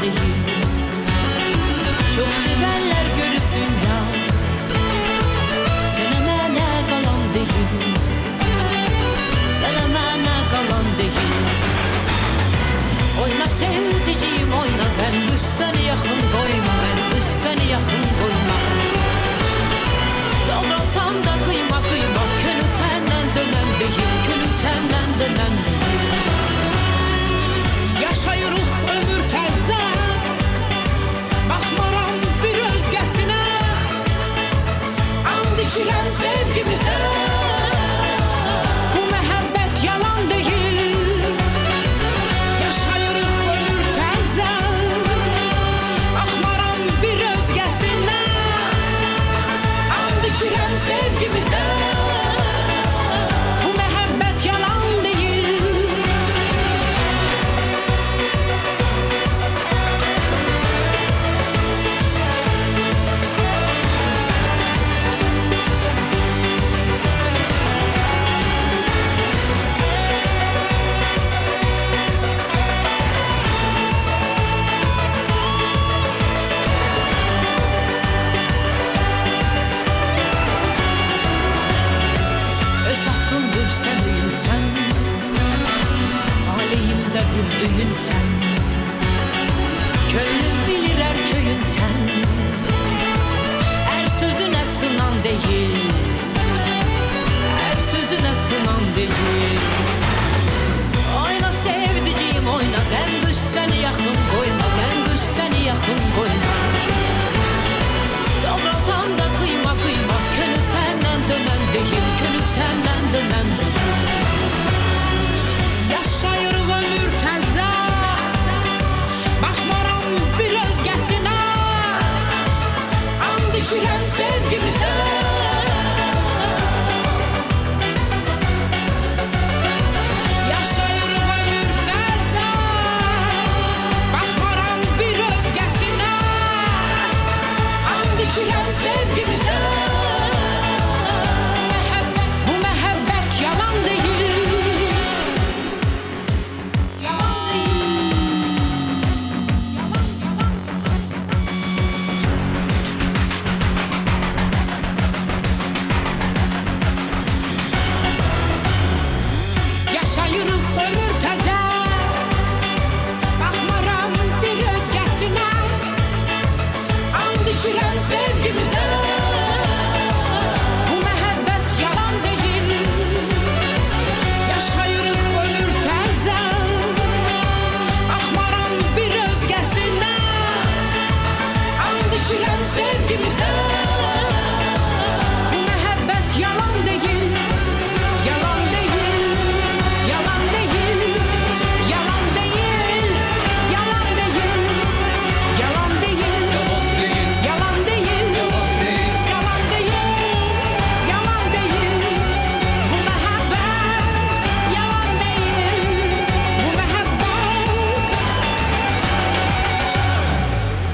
değil. Çok severler görüp dünya, sen emene kalan değil. Sen emene kalan değil. Oyna sevdiceğim oyna, ben kız seni yakın koyma, ben kız seni yakın koyma. Doğrasan da kıyma kıyma, könül senden dönen değil, könül senden dönen değil. Yaşayırıq ömür təzə, baxmaram bir özgəsinə, and içirəm sevgimizə. Bu məhəbbət yalan deyil. Yaşayırıq ömür təzə, baxmaram bir özgəsinə, and içirəm sevgimizə. Bu məhəbbət yalan deyil. Öz hakkındır sen düğünsen, aleyhimde bir düğünsen. Könlüm bilir her köyünsen, her sözüne sınan değil, her sözüne sınan değil. Oyna sevdiceğim oyna, ben kız seni yakın koyma, ben kız seni yakın koyma. Doğrasan da kıyma kıyma, könül senden dönen değil, könül senden dönen değil.